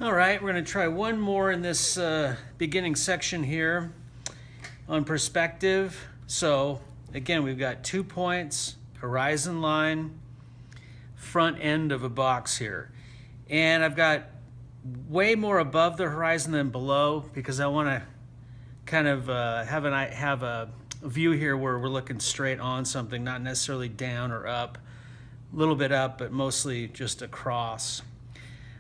All right, we're going to try one more in this beginning section here on perspective. So again, we've got 2 points, horizon line, front end of a box here. And I've got way more above the horizon than below because I want to kind of have a view here where we're looking straight on something, not necessarily down or up. A little bit up, but mostly just across.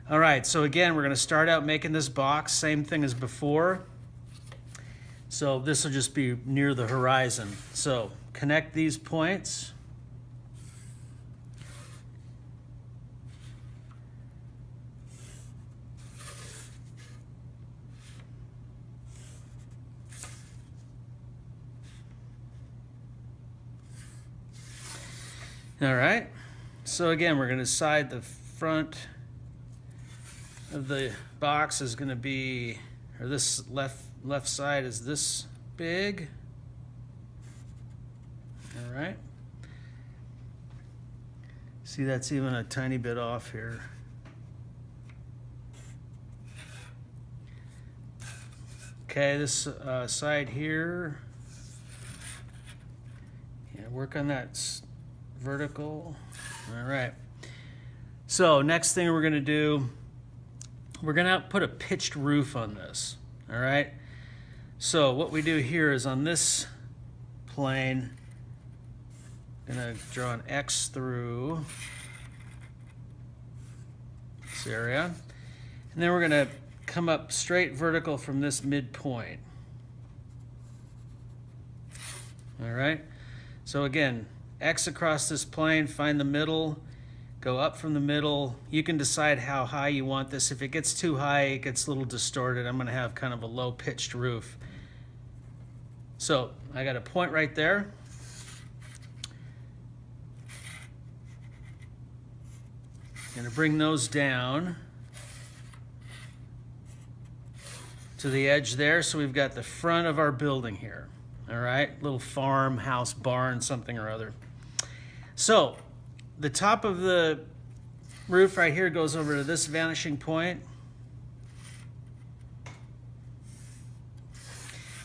All right, so again, we're going to start out making this box, same thing as before. So this will just be near the horizon. So connect these points. All right, so again, we're going to decide the front of the box is going to be, or this left side is this big. All right. See, that's even a tiny bit off here. Okay, this side here. Yeah, work on that vertical. All right. So next thing we're going to do, we're going to put a pitched roof on this. All right. So what we do here is on this plane, I'm going to draw an X through this area. And then we're going to come up straight vertical from this midpoint. All right. So again, X across this plane, find the middle, go up from the middle. You can decide how high you want this. If it gets too high, it gets a little distorted. I'm going to have kind of a low pitched roof. So I got a point right there. Going to bring those down to the edge there. So we've got the front of our building here. All right, little farmhouse, barn, something or other. So the top of the roof right here goes over to this vanishing point.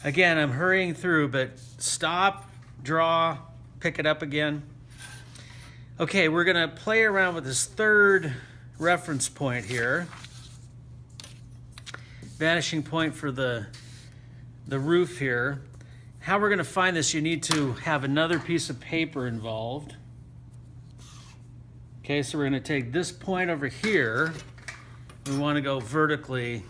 Again, I'm hurrying through, but stop, draw, pick it up again. Okay, we're going to play around with this third reference point here. Vanishing point for the roof here. How we're going to find this, you need to have another piece of paper involved. Okay, so we're going to take this point over here. We want to go vertically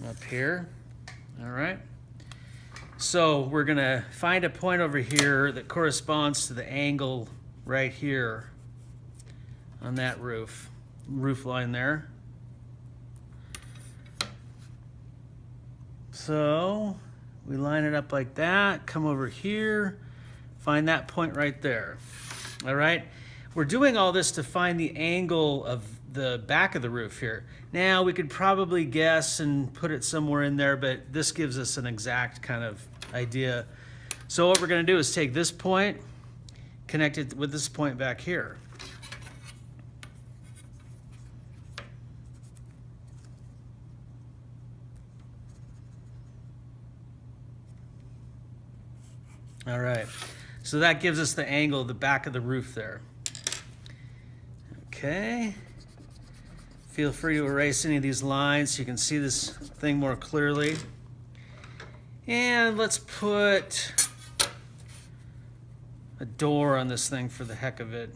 up here. All right. So we're going to find a point over here that corresponds to the angle right here on that roof line there. So we line it up like that, come over here, find that point right there. All right, we're doing all this to find the angle of the back of the roof here. Now we could probably guess and put it somewhere in there, but this gives us an exact kind of idea. So what we're going to do is take this point, connect it with this point back here. All right, so that gives us the angle of the back of the roof there. Okay, feel free to erase any of these lines so you can see this thing more clearly. And let's put a door on this thing for the heck of it.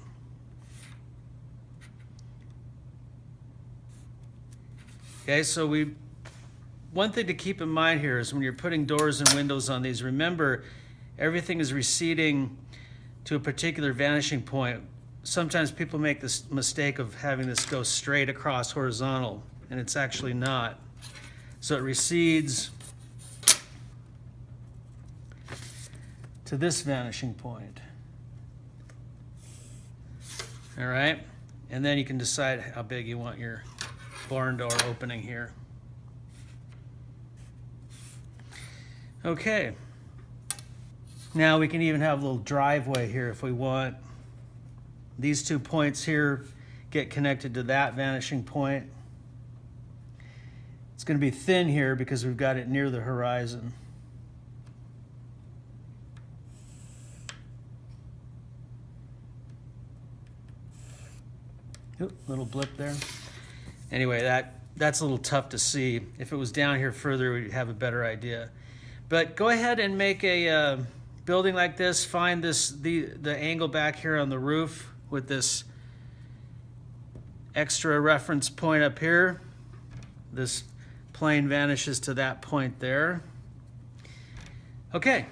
Okay, so one thing to keep in mind here is when you're putting doors and windows on these, remember, everything is receding to a particular vanishing point. Sometimes people make this mistake of having this go straight across horizontal, and it's actually not. So it recedes to this vanishing point. All right, and then you can decide how big you want your barn door opening here. Okay. Now we can even have a little driveway here if we want These 2 points here get connected to that vanishing point. It's going to be thin here because we've got it near the horizon. Oop, little blip there. Anyway, that's a little tough to see. If it was down here further, we'd have a better idea. But go ahead and make a building like this. Find the angle back here on the roof with this extra reference point up here. This plane vanishes to that point there. Okay.